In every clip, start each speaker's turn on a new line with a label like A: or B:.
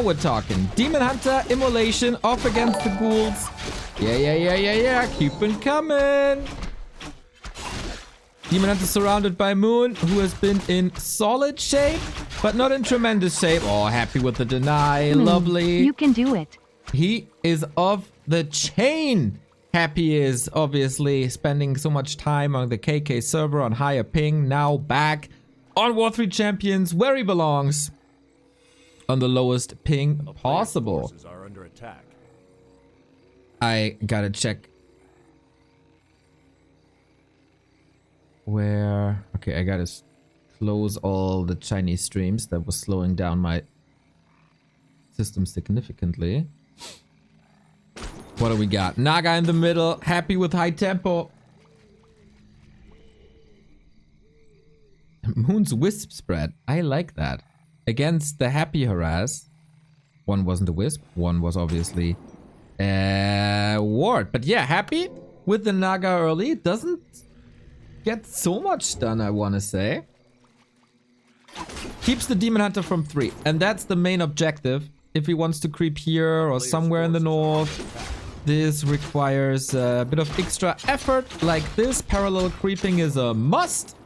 A: we're talking. Demon Hunter, Immolation, off against the ghouls. Yeah. Keep it coming. Demon Hunter surrounded by Moon, who has been in solid shape, but not in tremendous shape. Oh, happy with the deny. Lovely.
B: You can do it.
A: He is off the chain. Happy is obviously spending so much time on the KK server on higher ping. Now back on War 3 Champions, where he belongs. On the lowest ping possible.
C: Are under attack.
A: I gotta check where. Okay, I gotta close all the Chinese streams. That was slowing down my system significantly. What do we got? Naga in the middle, happy with high tempo. Moon's wisp spread. I like that. Against the happy harass. One wasn't a wisp. One was obviously ward. But yeah, happy with the Naga early. Doesn't get so much done, I want to say. Keeps the Demon Hunter from 3. And that's the main objective. If he wants to creep here or somewhere in the north. This requires a bit of extra effort. Like this, parallel creeping is a must.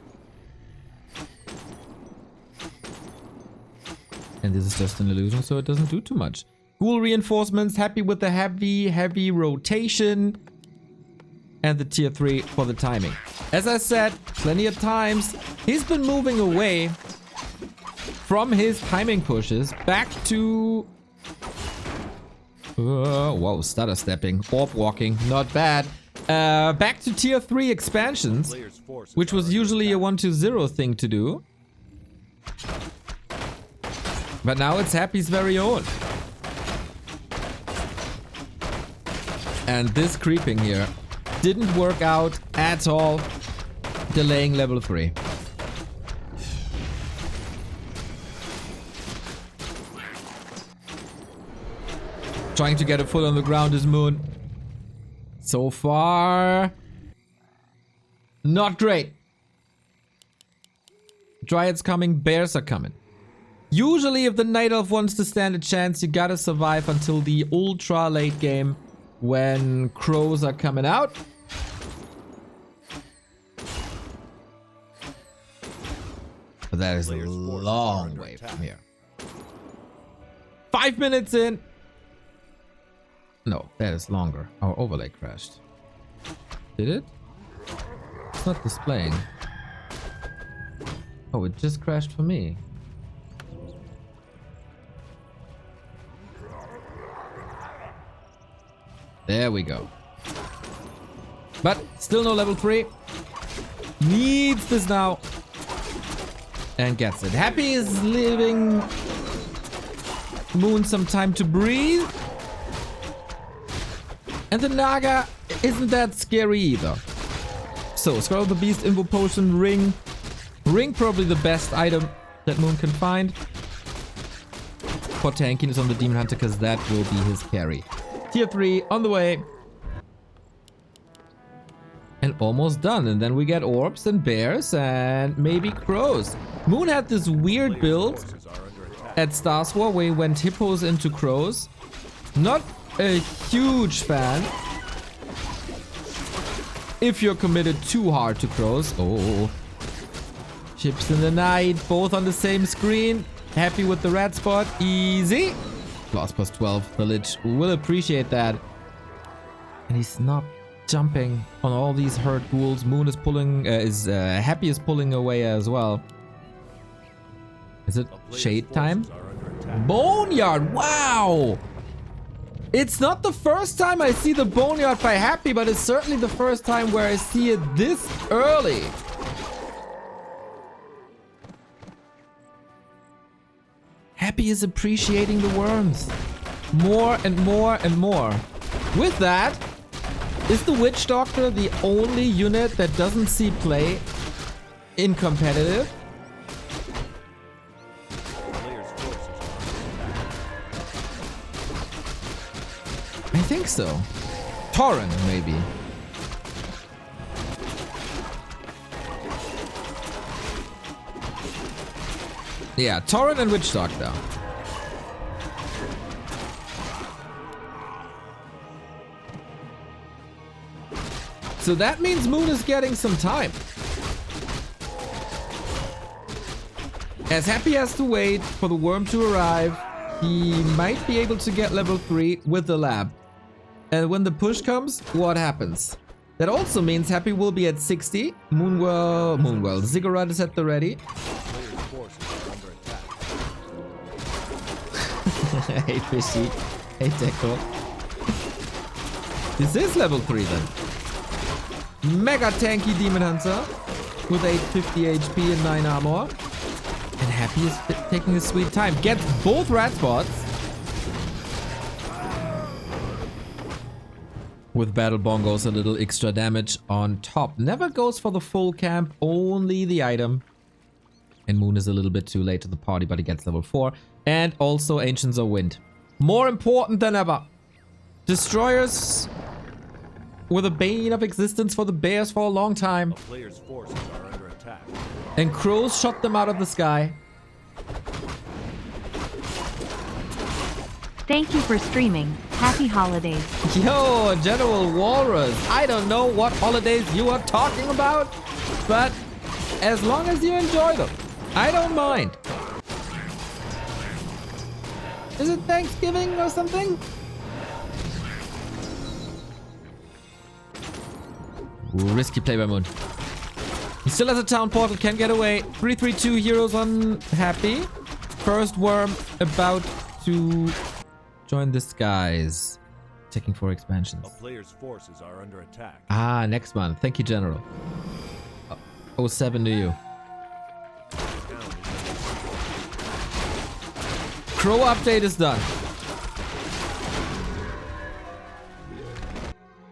A: And this is just an illusion, so it doesn't do too much. Ghoul reinforcements, happy with the heavy rotation. And the tier 3 for the timing. As I said plenty of times, he's been moving away from his timing pushes back to... whoa, stutter stepping, orb walking, not bad. Back to tier 3 expansions, which was usually a 1-0 thing to do. But now it's Happy's very own. And this creeping here didn't work out at all, delaying level 3. Trying to get a foot on the ground is Moon. So far, not great. Dryads coming, bears are coming. Usually if the Night Elf wants to stand a chance, you gotta survive until the ultra late game when crows are coming out. But that is a long way from here. 5 minutes in. No, that is longer. Our overlay crashed. Did it? It's not displaying. Oh, it just crashed for me. There we go. But still no level 3. Needs this now. And gets it. Happy is leaving Moon some time to breathe. And the Naga isn't that scary either. So, Skull of the Beast, Invo Potion, Ring. Ring probably the best item that Moon can find. For tankiness on the Demon Hunter, because that will be his carry. Tier 3 on the way. And almost done. And then we get orbs and bears and maybe crows. Moon had this weird build at Stars War where he went hippos into crows. Not a huge fan. If you're committed too hard to crows. Oh. Chips in the night. Both on the same screen. Happy with the red spot. Easy. Loss plus 12. The Lich will appreciate that. And he's not jumping on all these hurt ghouls. Moon is pulling, Happy is pulling away as well. Is it shade time? Boneyard! Wow! It's not the first time I see the Boneyard by Happy, but it's certainly the first time where I see it this early. Happy is appreciating the worms. More and more and more. With that, is the Witch Doctor the only unit that doesn't see play in competitive? I think so. Torrent, maybe. Yeah, Torrent and Witch Doctor. So that means Moon is getting some time. As Happy has to wait for the worm to arrive, he might be able to get level 3 with the lab. And when the push comes, what happens? That also means Happy will be at 60. Moonwell. Ziggurat is at the ready. Hey Fishy. Hey Deco. This is level 3 then. Mega tanky Demon Hunter with 850 HP and 9 armor. And Happy is taking his sweet time. Gets both rat spots. With Battle Bongos, a little extra damage on top. Never goes for the full camp, only the item. And Moon is a little bit too late to the party, but he gets level 4. And also Ancients of Wind. More important than ever. Destroyers were the bane of existence for the bears for a long time.
B: A player's forces are under attack.
A: And crows shot them out of the sky.
C: Thank you for streaming. Happy holidays.
A: Yo, General Walrus. I don't know what holidays you are talking about, but as long as you enjoy them, I don't mind. Is it Thanksgiving or something? Ooh, risky play by Moon. He still has a town portal, can get away. 332 heroes on Happy. First worm about to join the skies. Checking for expansions.
B: A player's forces are under attack.
A: Ah, next month. Thank you, General. 07 to you. Crow update is done.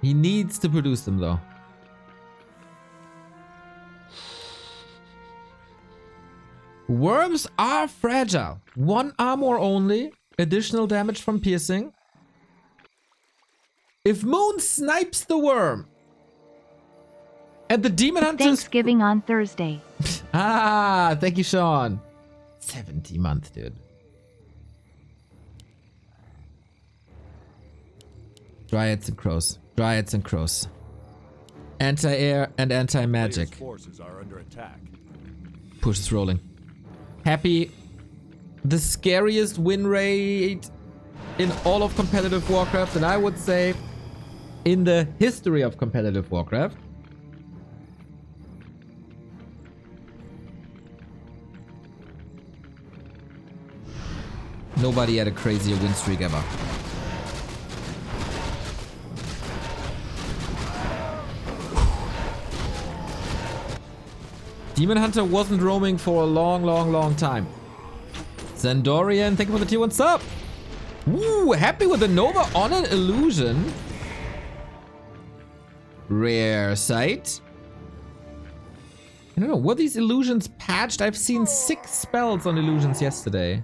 A: He needs to produce them though. Worms are fragile. 1 armor only. Additional damage from piercing. If Moon snipes the worm and the Demon Hunters...
C: Thanksgiving on Thursday.
A: Ah, thank you, Sean. 70 month, dude. Dryads and crows. Dryads and crows. Anti-air and anti-magic.
B: Forces are under attack.
A: Push is rolling. Happy. The scariest win rate in all of competitive Warcraft, and I would say in the history of competitive Warcraft. Nobody had a crazier win streak ever. Demon Hunter wasn't roaming for a long time. Zandorian, thank you for the tier 1 sub. Ooh, Happy with a Nova on an illusion. Rare sight. I don't know, were these illusions patched? I've seen 6 spells on illusions yesterday.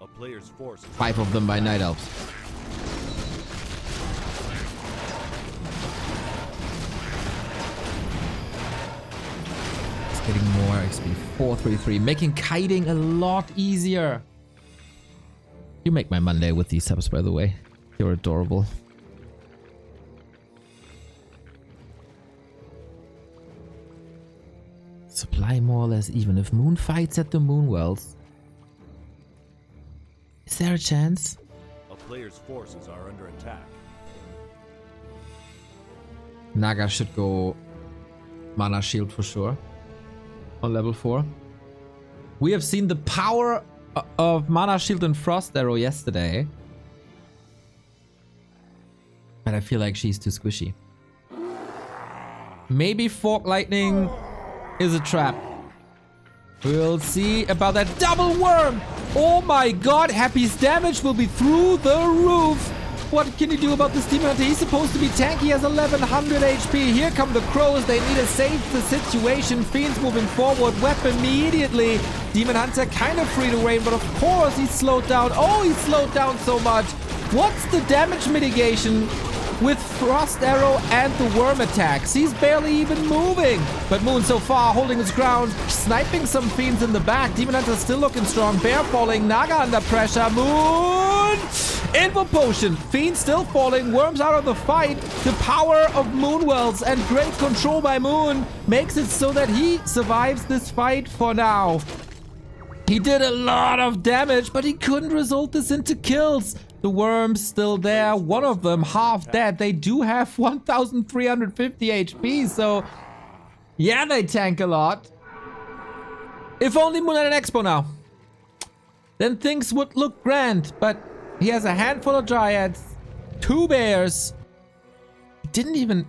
B: A player's forces.
A: 5 of them by Night Elves. Getting more XP. 433. Making kiting a lot easier. You make my Monday with these subs, by the way. You're adorable. Supply more or less even. If Moon fights at the Moonwells, is there a chance?
B: A player's forces are under attack.
A: Naga should go Mana Shield for sure. On level 4. We have seen the power of Mana Shield and Frost Arrow yesterday. But I feel like she's too squishy. Maybe Fork Lightning is a trap. We'll see about that double worm. Oh my god, Happy's damage will be through the roof. What can you do about this Demon Hunter? He's supposed to be tanky. He has 1100 HP. Here come the crows. They need to save the situation. Fiends moving forward. Weapon immediately. Demon Hunter kind of free to reign, but of course he's slowed down. Oh, he's slowed down so much. What's the damage mitigation with Frost Arrow and the worm attacks? He's barely even moving. But Moon so far holding his ground, sniping some fiends in the back. Demon Hunter still looking strong. Bear falling. Naga under pressure. Moon Info potion. Fiend still falling. Worms out of the fight. The power of Moonwells and great control by Moon makes it so that he survives this fight for now. He did a lot of damage, but he couldn't result this into kills. The worms still there. One of them half dead. They do have 1,350 HP, so yeah, they tank a lot. If only Moon had an expo now, then things would look grand, but he has a handful of dryads, 2 bears. He didn't even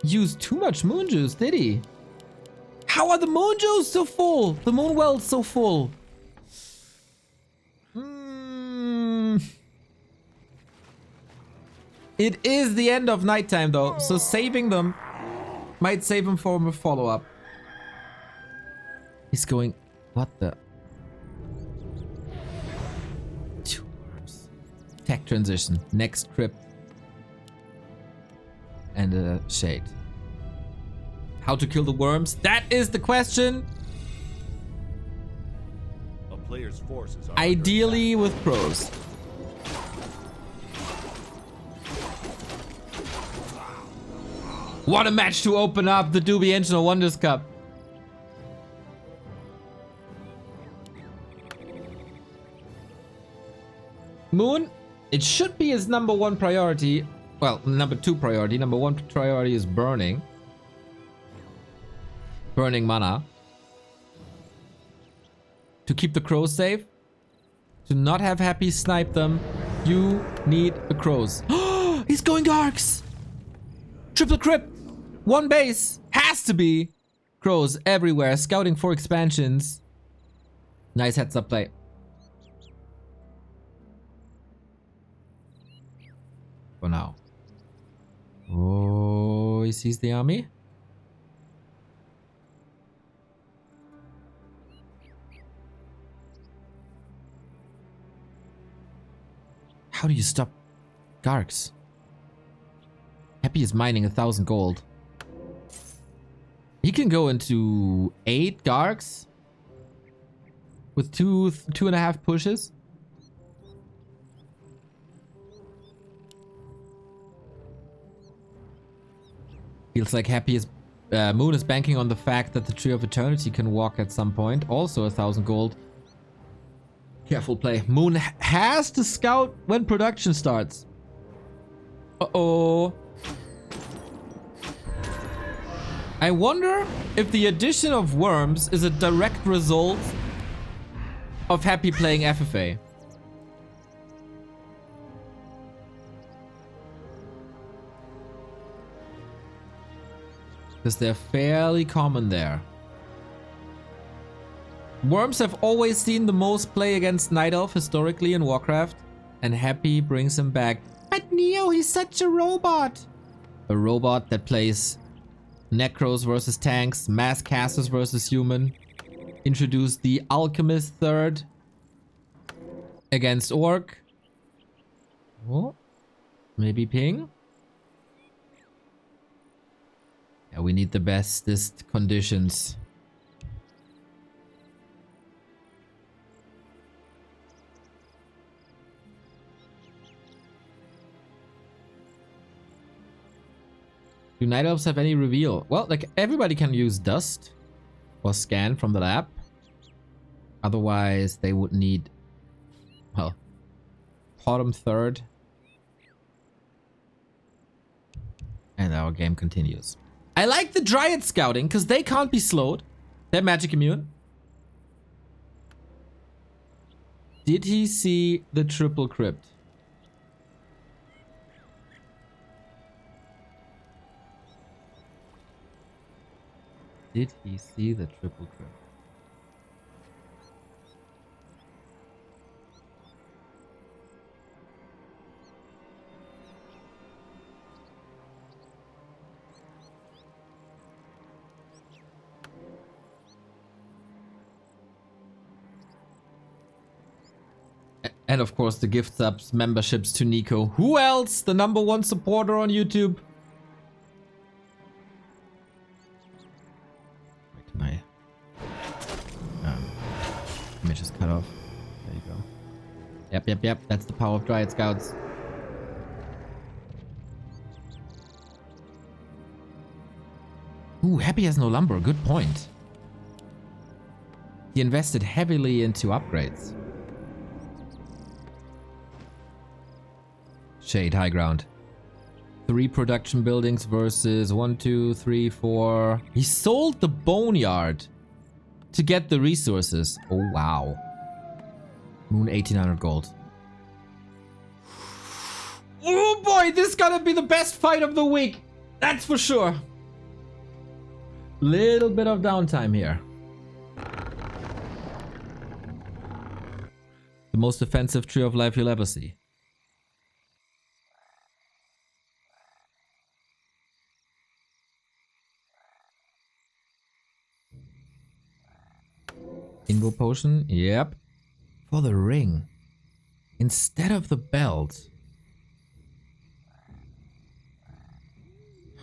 A: use too much moon juice, did he? How are the moon juice so full? The moon wells so full? It is the end of nighttime though, so saving them might save him for a follow-up. He's going... What the... 2 worms. Tech transition. Next crypt. And a shade. How to kill the worms? That is the question.
B: A player's forces are
A: Ideally with pros. What a match to open up the Doobie Engine of Wonders Cup. Moon, it should be his number 1 priority. Well, number 2 priority. Number 1 priority is burning. Burning mana. To keep the crows safe. To not have Happy snipe them. You need the crows. He's going Garks! Triple crypt! 1 base! Has to be! Crows everywhere, scouting for expansions. Nice heads up play. For now. Oh, he sees the army. How do you stop Garks? Happy is mining 1,000 gold. He can go into 8 Garks with 2.5 pushes. Feels like Happy is Moon is banking on the fact that the Tree of Eternity can walk at some point. Also 1,000 gold. Careful play. Moon has to scout when production starts. Uh-oh. I wonder if the addition of worms is a direct result of Happy playing FFA. Because they're fairly common there. Worms have always seen the most play against Night Elf historically in Warcraft, and Happy brings him back. But Neo, he's such a robot! A robot that plays Necros versus tanks, mass casters versus human. Introduce the Alchemist third against Orc. Oh, maybe ping? Yeah, we need the bestest conditions. Do Night Elves have any reveal? Well, like everybody can use dust or scan from the lab. Otherwise, they would need, well, bottom third. And our game continues. I like the Dryad scouting because they can't be slowed. They're magic immune. Did he see the triple crypt? Did he see the triple crypt? And of course the gift subs, memberships to Nico. Who else? The #1 supporter on YouTube. Wait, my image is cut off. There you go. Yep. That's the power of Dryad Scouts. Ooh, Happy has no lumber. Good point. He invested heavily into upgrades. Shade, high ground. 3 production buildings versus 1, 2, 3, 4. He sold the boneyard to get the resources. Oh, wow. Moon 1800 gold. Oh boy, this is gonna be the best fight of the week. That's for sure. Little bit of downtime here. The most offensive tree of life you'll ever see. Invo potion, yep. For the ring. Instead of the belt.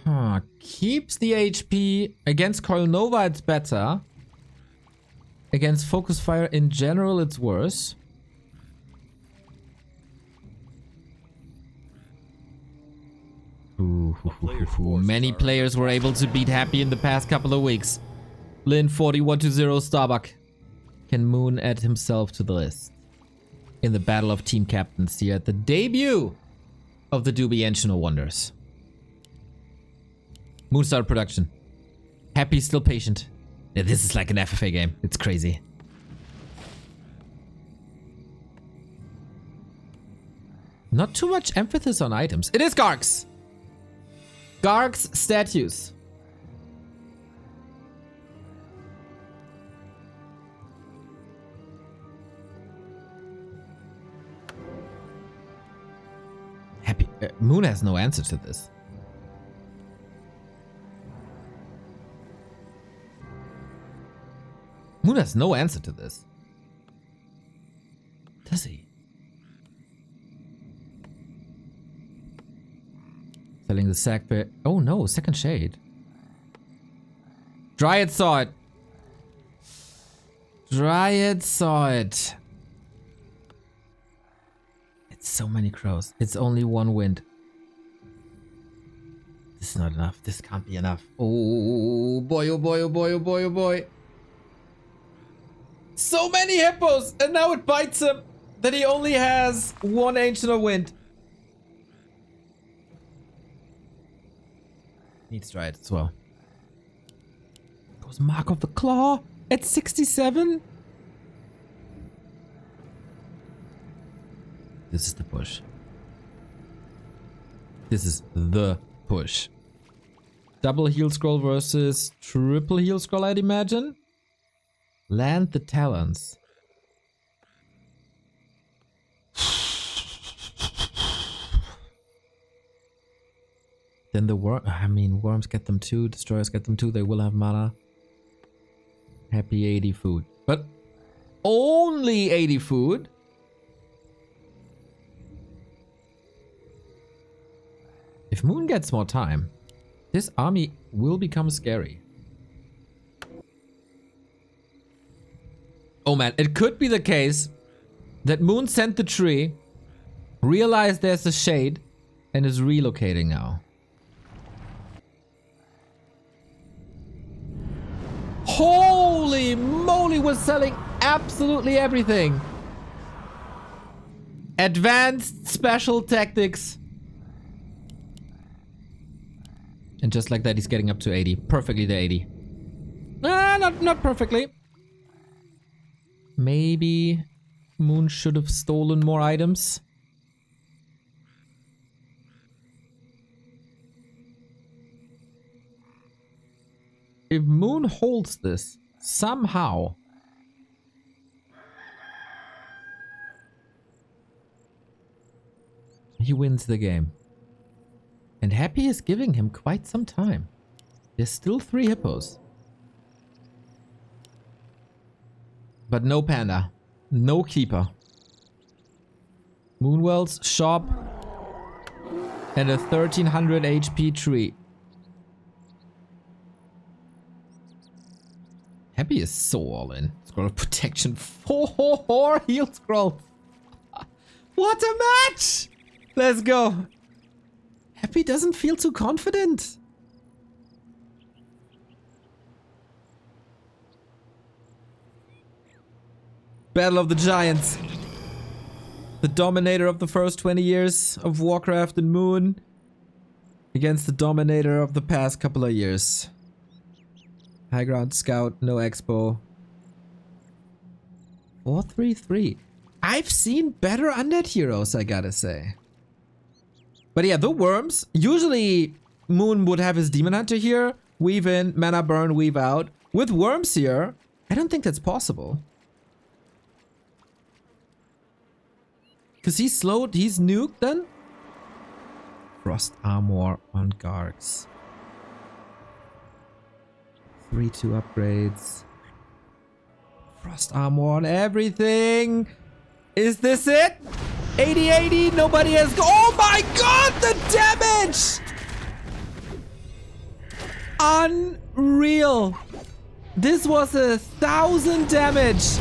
A: Huh, keeps the HP. Against Coil Nova it's better. Against Focus Fire in general it's worse. Many players were able to beat Happy in the past couple of weeks. Lin 41-0 Starbuck. Can Moon add himself to the list? In the battle of team captains here at the debut of the Doobie Engine of Wonders. Moon started production. Happy still patient. Yeah, this is like an FFA game. It's crazy. Not too much emphasis on items. It is Gargs. Gargs statues. Happy. Moon has no answer to this. Moon has no answer to this. Does he? Selling the sack bear. Oh no, second shade. Dryad saw it. Dryad saw it. It's so many crows. It's only one wind. This is not enough. This can't be enough. Oh boy, oh boy, oh boy, oh boy, oh boy. So many hippos! And now it bites him that he only has one Ancient of Wind. Needs Dryad as well. Goes Mark of the Claw at 67. This is the push. This is the push. Double heal scroll versus triple heal scroll, I'd imagine. Land the talons. Then the worms get them too. Destroyers get them too. They will have mana. Happy 80 food. But only 80 food. If Moon gets more time, this army will become scary. Oh man, it could be the case that Moon sent the tree, realized there's a shade, and is relocating now. Holy moly, we're selling absolutely everything. Advanced special tactics. And just like that, he's getting up to 80. Perfectly to 80. Not perfectly. Maybe Moon should have stolen more items. If Moon holds this somehow, he wins the game. And Happy is giving him quite some time. There's still 3 hippos. But no panda. No keeper. Moonwell's shop. And a 1300 HP tree. Happy is so all in. Scroll of protection. 4 heal scrolls. What a match! Let's go. Happy doesn't feel too confident. Battle of the Giants. The dominator of the first 20 years of Warcraft and Moon against the dominator of the past couple of years. High ground scout, no expo. 4-3-3. I've seen better undead heroes, I gotta say. But yeah, the worms. Usually Moon would have his demon hunter here. Weave in, mana burn, weave out. With worms here, I don't think that's possible. Because he's slowed, he's nuked then? Frost armor on Gargs. 3-2 upgrades. Frost armor on everything. Is this it? 80-80, nobody has oh my god, the damage! Unreal. This was 1,000 damage.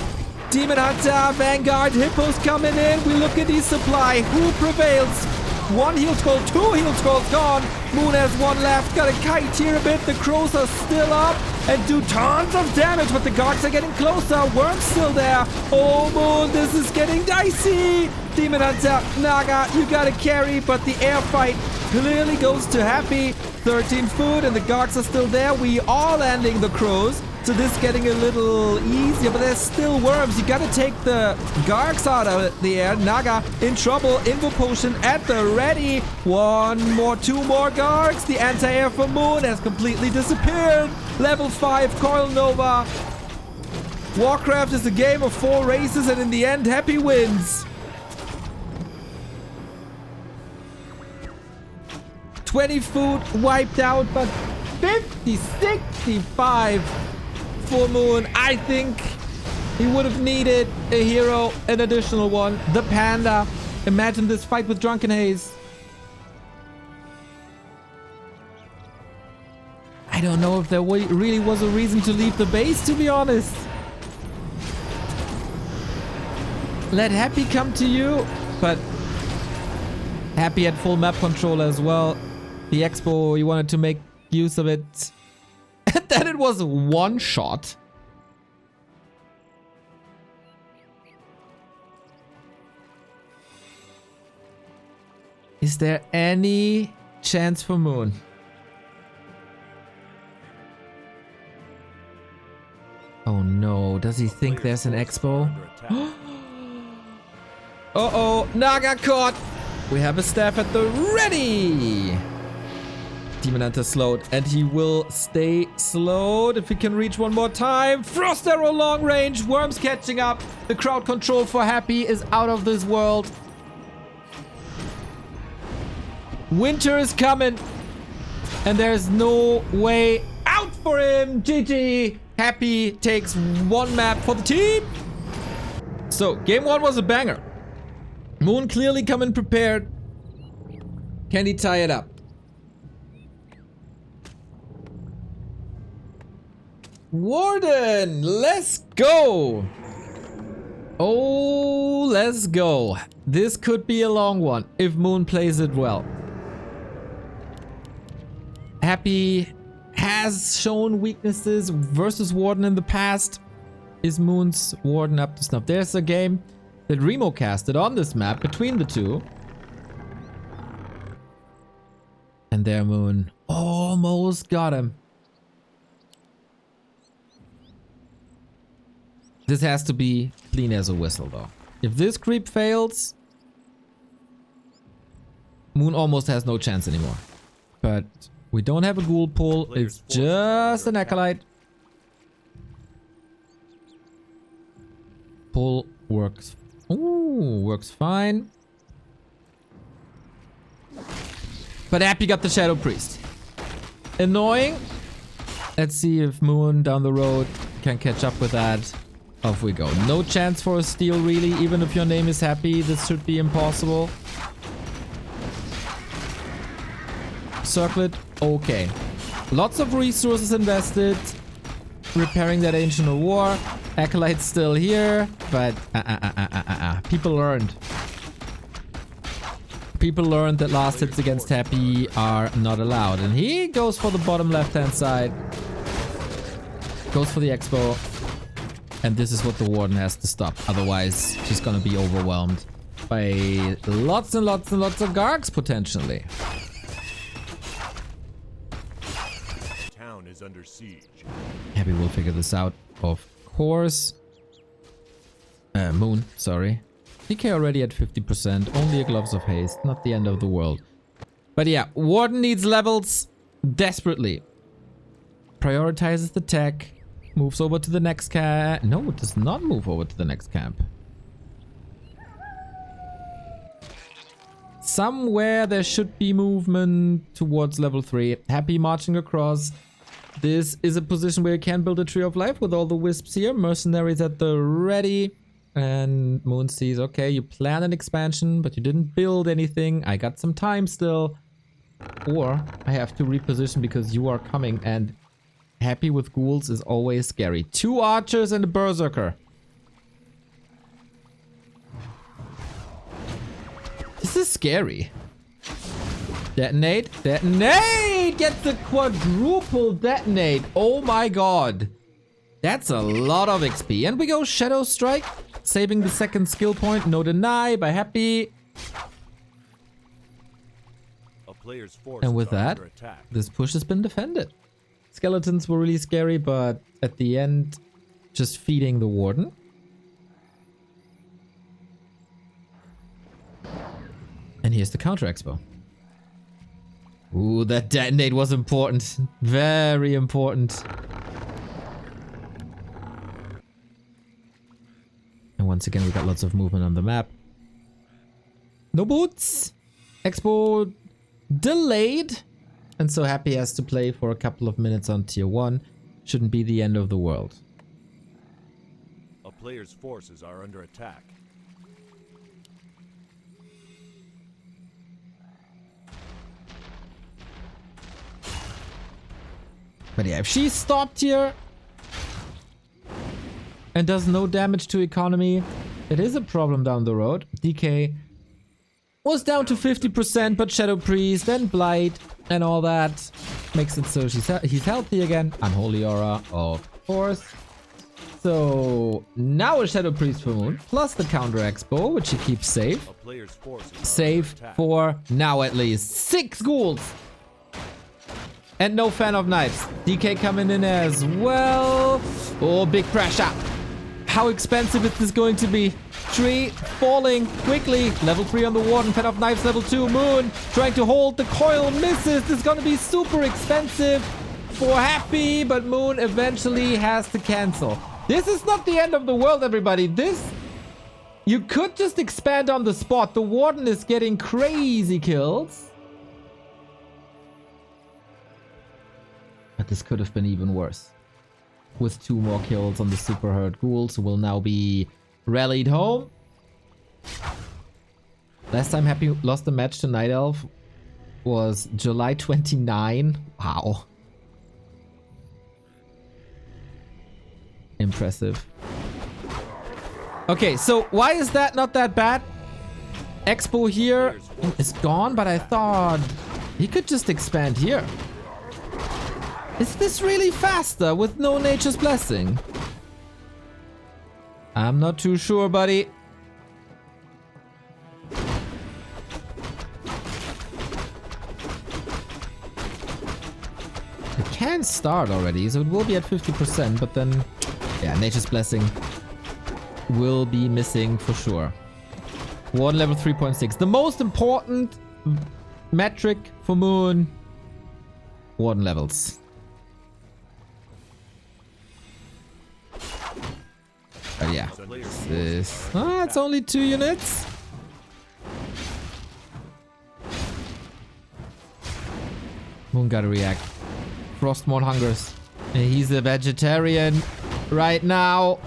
A: Demon Hunter, Vanguard, Hippos coming in. We look at the supply. Who prevails? 1 heal scroll, 2 heal scrolls gone. Moon has 1 left. Got a kite here a bit. The crows are still up and do tons of damage, but the guards are getting closer. Worm's still there. Oh, Moon, this is getting dicey. Demon Hunter, Naga, you gotta carry, but the air fight clearly goes to Happy. 13 food and the guards are still there. We are landing the crows. So this is getting a little easier, but there's still worms. You gotta take the Gargs out of the air. Naga in trouble. Invo potion at the ready. 1 more, 2 more Gargs. The anti-air for Moon has completely disappeared. Level 5 Coil Nova. Warcraft is a game of 4 races, and in the end, Happy wins. 20 food wiped out, but 50, 65 for Moon. I think he would have needed a hero, an additional one. The Panda. Imagine this fight with Drunken Haze. I don't know if there really was a reason to leave the base, to be honest. Let Happy come to you, but Happy had full map control as well. The expo, he wanted to make use of it. And then it was 1 shot. Is there any chance for Moon? Oh no, does he think there's an expo? Uh-oh, Naga caught! We have a staff at the ready! Demon Hunter slowed, and he will stay slowed if he can reach 1 more time. Frost Arrow long range, worms catching up. The crowd control for Happy is out of this world. Winter is coming, and there's no way out for him. GG. Happy takes 1 map for the team. So, game 1 was a banger. Moon clearly coming prepared. Can he tie it up? Warden, let's go. Oh, let's go. This could be a long one if Moon plays it well. Happy has shown weaknesses versus Warden in the past. Is Moon's Warden up to snuff? There's a game that Remo casted on this map between the two. And there Moon almost got him. This has to be clean as a whistle though. If this creep fails, Moon almost has no chance anymore. But we don't have a ghoul pull, it's just an acolyte. Pull works. Ooh, works fine. But Happy got the Shadow Priest. Annoying. Let's see if Moon down the road can catch up with that. Off we go. No chance for a steal really, even if your name is Happy. This should be impossible. Circlet, okay. Lots of resources invested. Repairing that Ancient of War. Acolyte's still here, but people learned. People learned that last hits against Happy are not allowed. And he goes for the bottom left-hand side. Goes for the Expo. And this is what the Warden has to stop. Otherwise, she's gonna be overwhelmed by lots and lots and lots of Gargs, potentially.
B: Town is under siege.
A: Happy will figure this out, of course. Moon, sorry. DK already at 50%. Only a Gloves of Haste. Not the end of the world. But yeah, Warden needs levels desperately. Prioritizes the tech. Moves over to the next camp. No, it does not move over to the next camp. Somewhere there should be movement towards level 3. Happy marching across. This is a position where you can build a Tree of Life with all the wisps here. Mercenaries at the ready. And Moon sees, okay, you plan an expansion, but you didn't build anything. I got some time still. Or I have to reposition because you are coming, and Happy with ghouls is always scary. 2 archers and a berserker. This is scary. Detonate. Detonate! Get the quadruple detonate. Oh my god. That's a lot of XP. And we go Shadow Strike. Saving the second skill point. No deny by Happy.
B: A player's forces
A: And with
B: are
A: that,
B: under attack.
A: this push has been defended. Skeletons were really scary, but at the end, just feeding the Warden. And here's the counter expo. Ooh, that detonate was important. Very important. And once again, we got lots of movement on the map. No boots. Expo delayed. And so Happy has to play for a couple of minutes on tier 1. Shouldn't be the end of the world.
B: A player's forces are under attack.
A: But yeah, if she stopped here and does no damage to economy, it is a problem down the road. DK was down to 50%, but Shadow Priest and Blight and all that makes it so he's healthy again. Unholy Aura, of course. So now a Shadow Priest for Moon, plus the counter expo, which he keeps safe.
B: A player's forces are
A: Safe
B: under attack.
A: for now at least. 6 ghouls! And no fan of knives. DK coming in as well. Oh, big pressure. How expensive is this going to be? Tree falling quickly. Level 3 on the Warden. Fan of knives level 2. Moon trying to hold. The coil misses. This is going to be super expensive for Happy. But Moon eventually has to cancel. This is not the end of the world, everybody. This... You could just expand on the spot. The Warden is getting crazy kills. But this could have been even worse. With 2 more kills on the super hurt ghouls, who will now be rallied home. Last time Happy lost a match to Night Elf was July 29. Wow. Impressive. Okay, so why is that not that bad? Expo here is gone, but I thought he could just expand here. Is this really faster with no Nature's Blessing? I'm not too sure, buddy. It can start already, so it will be at 50%, but then... Yeah, Nature's Blessing will be missing for sure. Warden level 3.6. The most important metric for Moon. Warden levels. But yeah, this... Ah, it's only 2 units. Moon gotta react. Frostmourne hungers. And he's a vegetarian right now.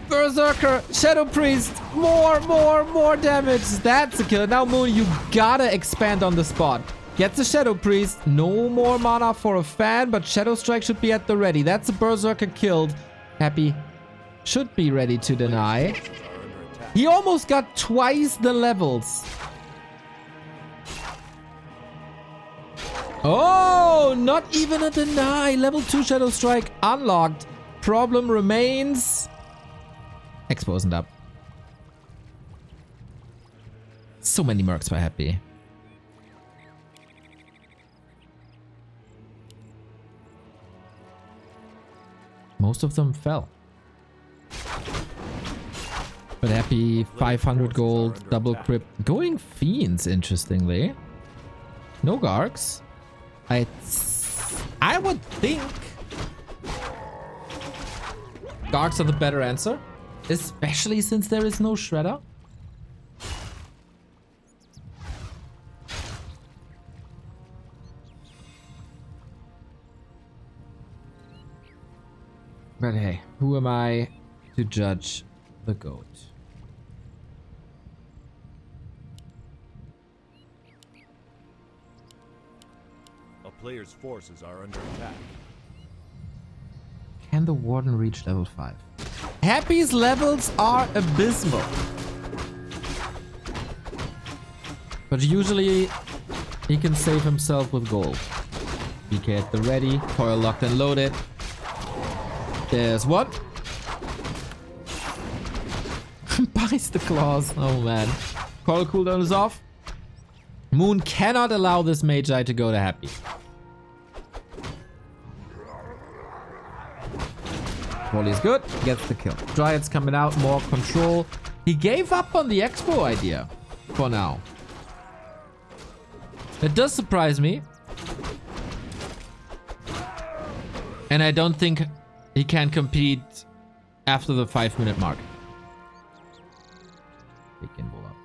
A: Berserker, Shadow Priest, more damage. That's a kill. Now Moon, you gotta expand on the spot. Gets a Shadow Priest. No more mana for a fan, but Shadow Strike should be at the ready. That's a Berserker killed. Happy should be ready to deny. He almost got twice the levels. Oh, not even a deny. Level 2 Shadow Strike unlocked. Problem remains. Expo isn't up. So many mercs by Happy. Most of them fell. But Happy 500 gold, double crypt. Going Fiends, interestingly. No Gargs. I would think Gargs are the better answer. Especially since there is no Shredder. But hey, who am I to judge the goat?
B: A player's forces are under attack.
A: Can the Warden reach level 5? Happy's levels are abysmal. But usually he can save himself with gold. BK at the ready, coil locked and loaded. There's one. Buys the claws. Oh man. Coil cooldown is off. Moon cannot allow this Magi to go to Happy. Volley is good. Gets the kill. Dryad's coming out. More control. He gave up on the Expo idea. For now. It does surprise me. And I don't think he can compete after the 5-minute mark. Big invul up.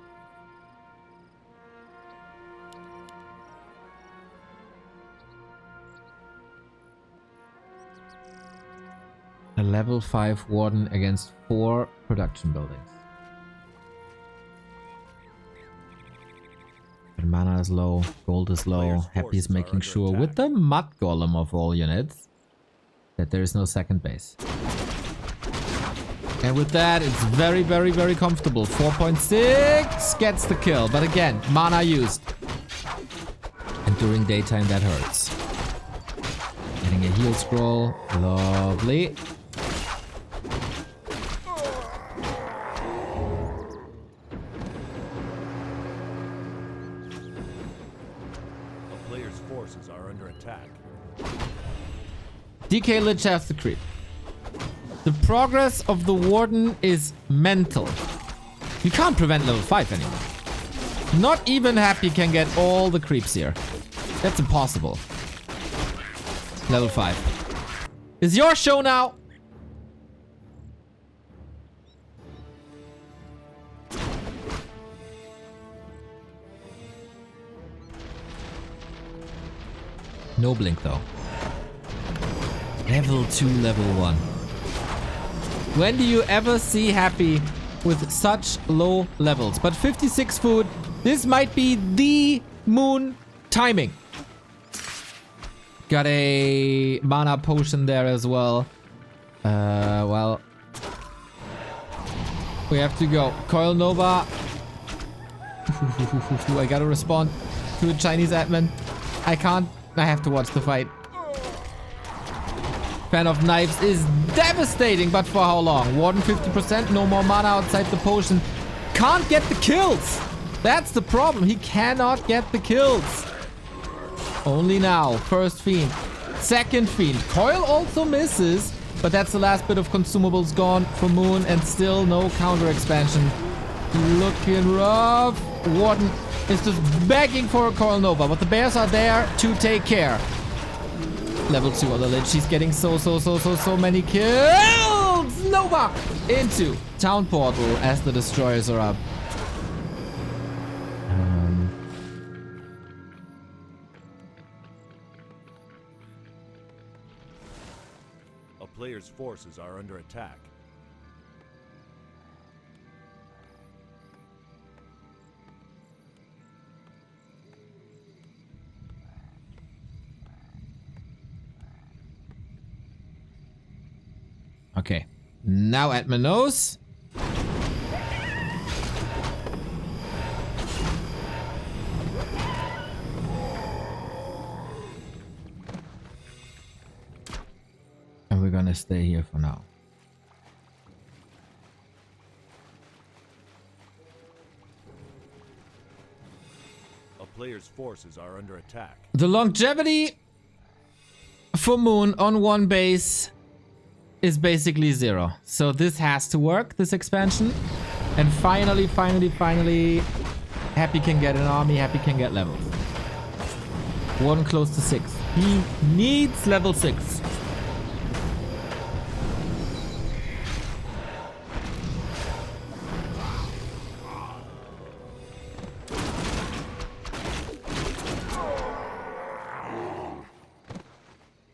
A: A level 5 Warden against 4 production buildings. But mana is low, gold is low. Happy is making sure with the Mud Golem of all units that there is no second base. And with that, it's very, very, very comfortable. 4.6 gets the kill. But again, mana used. And during daytime, that hurts. Getting a heal scroll. Lovely.
B: A player's forces are under attack.
A: DK Lich has the creep. The progress of the Warden is mental. You can't prevent level 5 anymore. Not even Happy can get all the creeps here. That's impossible. Level 5. It's your show now! No blink though. Level 2, level 1. When do you ever see Happy with such low levels? But 56 food, this might be the Moon timing. Got a mana potion there as well. Well, we have to go. Coil Nova. I gotta respond to a Chinese admin. I can't. I have to watch the fight. Fan of Knives is devastating, but for how long? Warden 50%, no more mana outside the potion. Can't get the kills. That's the problem. He cannot get the kills. Only now. First Fiend. Second Fiend. Coil also misses, but that's the last bit of consumables gone for Moon, and still no counter expansion. Looking rough. Warden is just begging for a Coil Nova, but the bears are there to take care. Level 2 on the Lich. She's getting so many kills. Nova into Town Portal as the destroyers are up.
B: A player's forces are under attack.
A: Okay, now admin knows. gonna stay here for now.
B: A player's forces are under attack.
A: The longevity for Moon on one base is basically 0. So this has to work, this expansion. And finally, Happy can get an army, Happy can get levels. Warden close to 6. He needs level 6.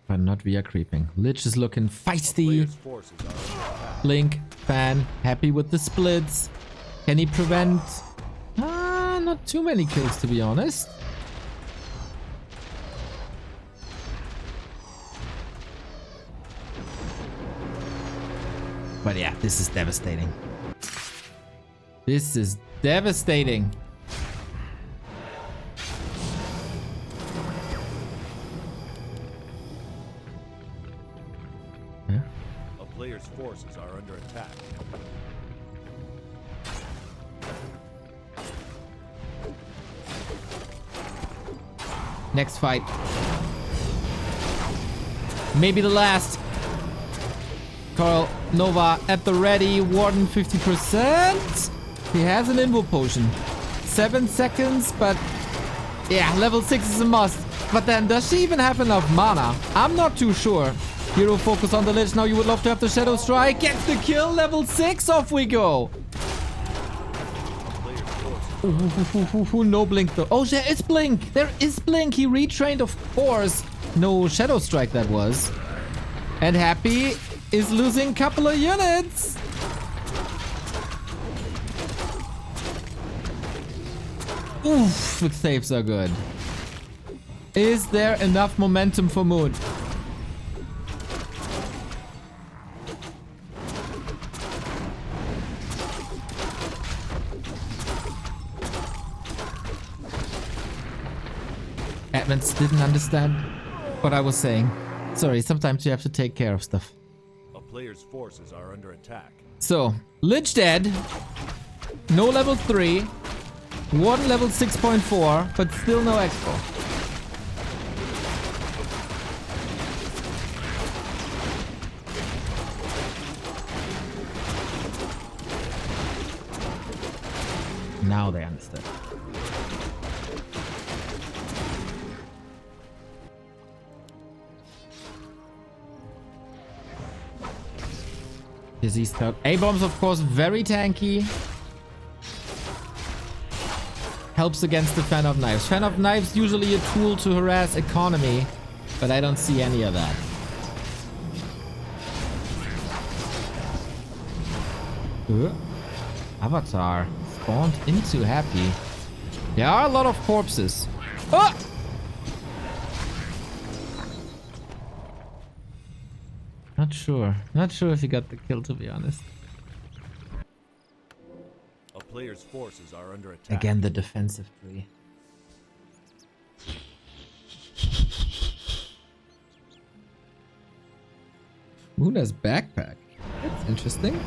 A: But not via creeping. Lich is looking feisty.
B: Player's forces are under attack.
A: Blink, fan, happy with the splits. Can he prevent? Not too many kills, to be honest. But yeah, this is devastating. This is devastating.
B: A player's forces are under attack.
A: Next fight. Maybe the last. Carl Nova at the ready. Warden 50%. He has an invo potion. 7 seconds, but yeah, level 6 is a must. But then, does she even have enough mana? I'm not too sure. Hero focus on the Lich. Now you would love to have the Shadow Strike. Gets the kill. Level 6. Off we go. No blink though. Oh, there is blink. There is blink. He retrained, of course. No Shadow Strike that was. And Happy is losing a couple of units. Oof, the saves are good. Is there enough momentum for Moon? Admins didn't understand what I was saying. Sorry, sometimes you have to take care of stuff.
B: A player's forces are under attack.
A: So, Lich dead. No level 3. Warden level 6.4, but still no expo. Now they understood. Disease cloud. A-bombs, of course, very tanky. Helps against the Fan of Knives. Fan of Knives usually a tool to harass economy, but I don't see any of that. Avatar spawned into Happy. There are a lot of corpses. Oh! Not sure. Not sure if he got the kill, to be honest.
B: A player's forces are under attack.
A: Again, the defensive tree. Muna's backpack. That's interesting.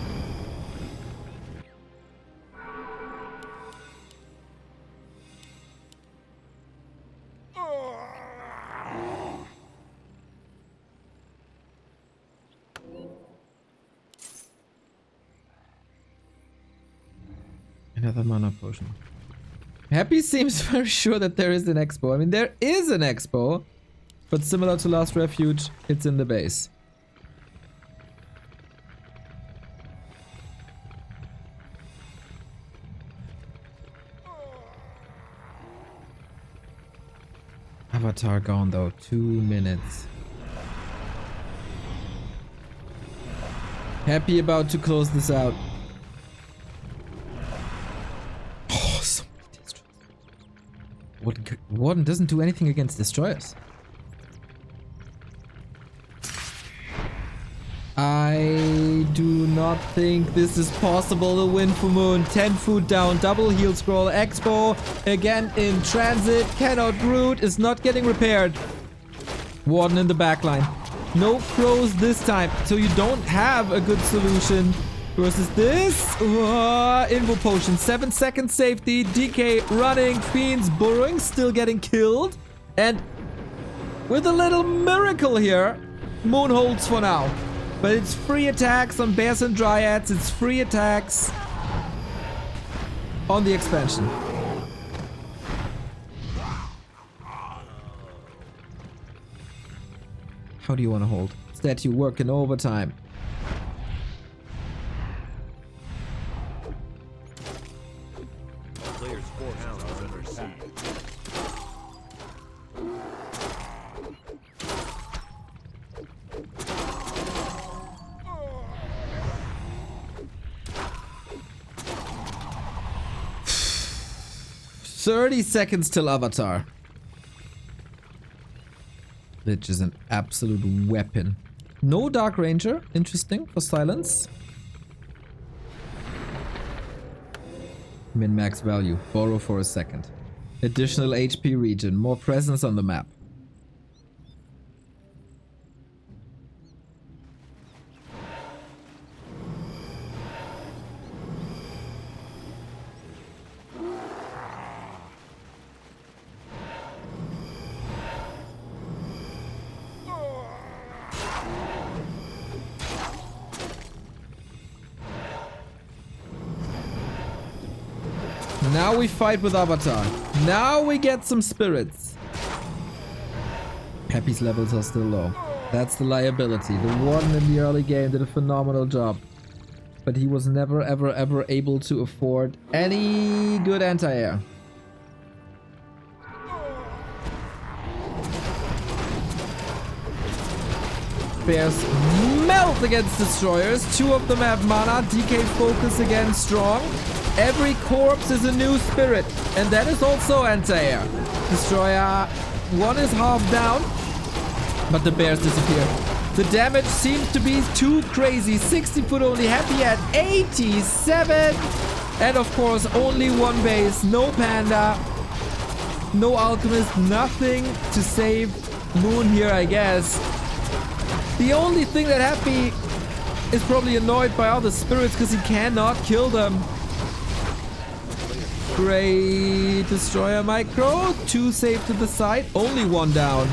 A: Another mana potion. Happy seems very sure that there is an expo. I mean, there is an expo, but similar to Last Refuge, it's in the base. Avatar gone though. 2 minutes. Happy about to close this out. Oh, so many destroyers. Warden doesn't do anything against destroyers. I do not think this is possible to win for Moon. 10 food down, double heal scroll, expo, again in transit, cannot root, is not getting repaired. Warden in the backline. No crows this time. So you don't have a good solution versus this. Invo potion. 7 seconds safety. DK running. Fiends burrowing. Still getting killed. And with a little miracle here, Moon holds for now. But it's free attacks on bears and dryads. It's free attacks on the expansion. How do you want to hold? Statue working overtime.
B: Players' forces are under siege.
A: "30 seconds till Avatar." Which is an absolute weapon. No Dark Ranger. Interesting for silence. Min-max value. Borrow for a second. Additional HP region. More presence on the map. Now we fight with Avatar. Now we get some spirits. Happy's levels are still low. That's the liability. The Warden in the early game did a phenomenal job. But he was never ever ever able to afford any good anti-air. Bears melt against destroyers. 2 of them have mana. DK focus again strong. Every corpse is a new spirit, and that is also anti-air. Destroyer 1 is half down, but the bears disappear. The damage seems to be too crazy. 60 foot only. Happy at 87. And of course, only 1 base. No panda. No alchemist. Nothing to save Moon here, I guess. The only thing that Happy is probably annoyed by all the spirits because he cannot kill them. Great Destroyer micro. 2 safe to the side. Only 1 down.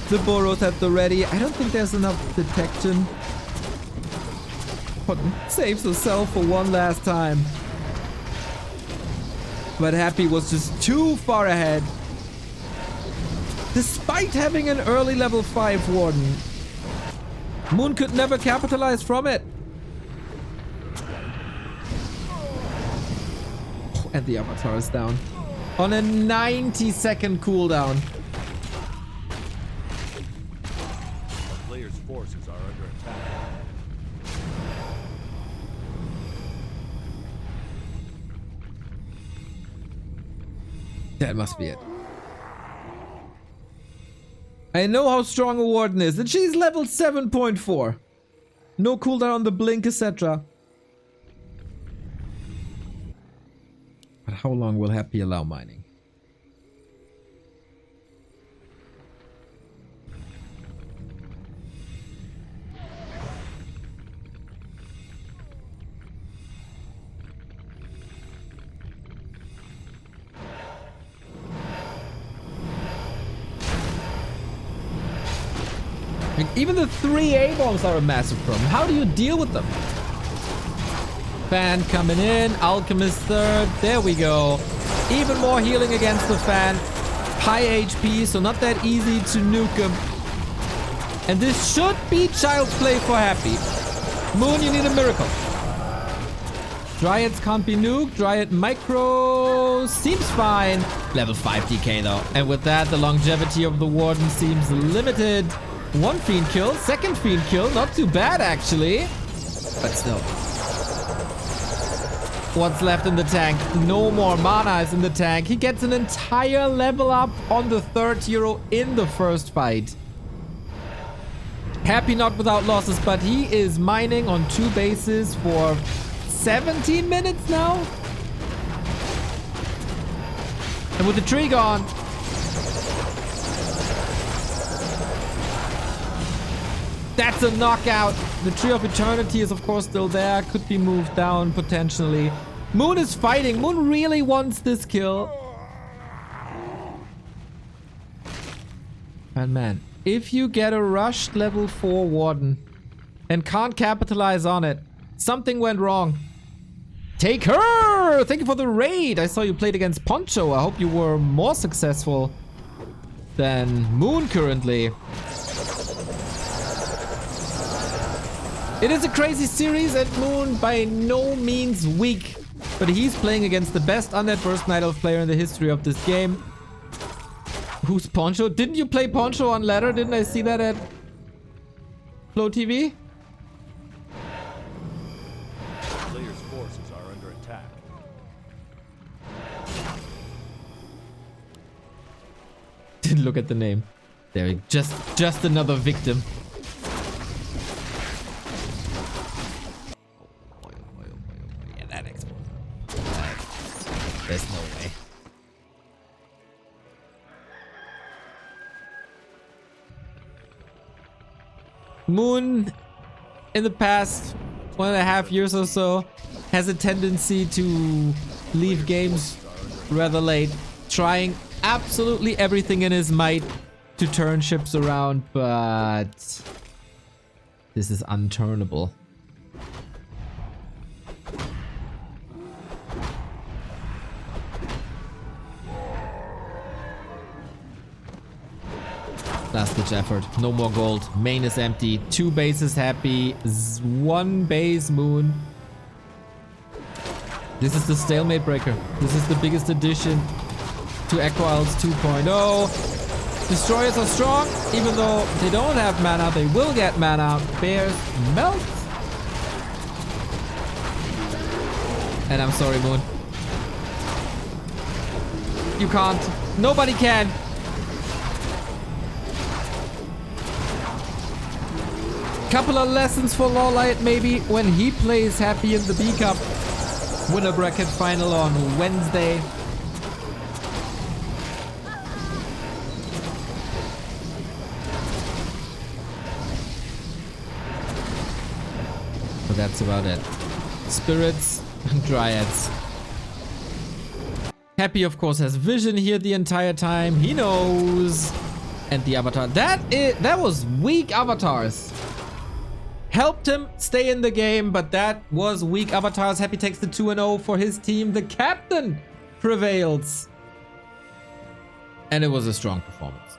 A: The Boros at the ready. I don't think there's enough detection. But saves herself for 1 last time. But Happy was just too far ahead. Despite having an early level 5 Warden, Moon could never capitalize from it. And the Avatar is down. On a 90-second cooldown.
B: A player's forces are under attack.
A: That must be it. I know how strong a Warden is, and she's level 7.4. No cooldown on the blink, etc. But how long will Happy allow mining? Like, even the 3 A-bombs are a massive problem. How do you deal with them? Fan coming in. Alchemist third. There we go. Even more healing against the fan. High HP, so not that easy to nuke him. And this should be child's play for Happy. Moon, you need a miracle. Dryads can't be nuked. Dryad micro seems fine. Level 5 DK though. And with that, the longevity of the Warden seems limited. 1 fiend kill, 2nd fiend kill. Not too bad actually. But still. What's left in the tank? No more mana is in the tank. He gets an entire level up on the 3rd hero in the first fight. Happy not without losses, but he is mining on 2 bases for 17 minutes now. And with the tree gone, That's a knockout. The Tree of Eternity is of course still there. Could be moved down potentially. Moon is fighting. Moon really wants this kill. And man, if you get a rushed level 4 Warden and can't capitalize on it, something went wrong. Take her! Thank you for the raid. I saw you played against Poncho. I hope you were more successful than Moon currently. It is a crazy series and Moon by no means weak. But he's playing against the best undead first night elf player in the history of this game. Who's Poncho? Didn't you play Poncho on ladder? Didn't I see that at Flow TV?
B: Players' forces are under attack.
A: Didn't look at the name. There, just another victim. Yeah, that exploded. There's no way. Moon, in the past 1.5 years or so, has a tendency to leave games rather late, trying absolutely everything in his might to turn ships around, but this is unturnable. Last ditch effort. No more gold. Main is empty. 2 bases happy. 1 base Moon. This is the stalemate breaker. This is the biggest addition to Echo Isles 2.0. Destroyers are strong. Even though they don't have mana, they will get mana. Bears melt. And I'm sorry, Moon. You can't. Nobody can. Couple of lessons for Lawlight maybe when he plays happy in the B Cup winner bracket final on Wednesday. But that's about it. Spirits and Dryads. Happy of course has vision here the entire time. He knows. And the avatar. That was weak avatars. Helped him stay in the game, but that was weak avatars. Happy takes the 2-0 for his team. The captain prevails. And it was a strong performance.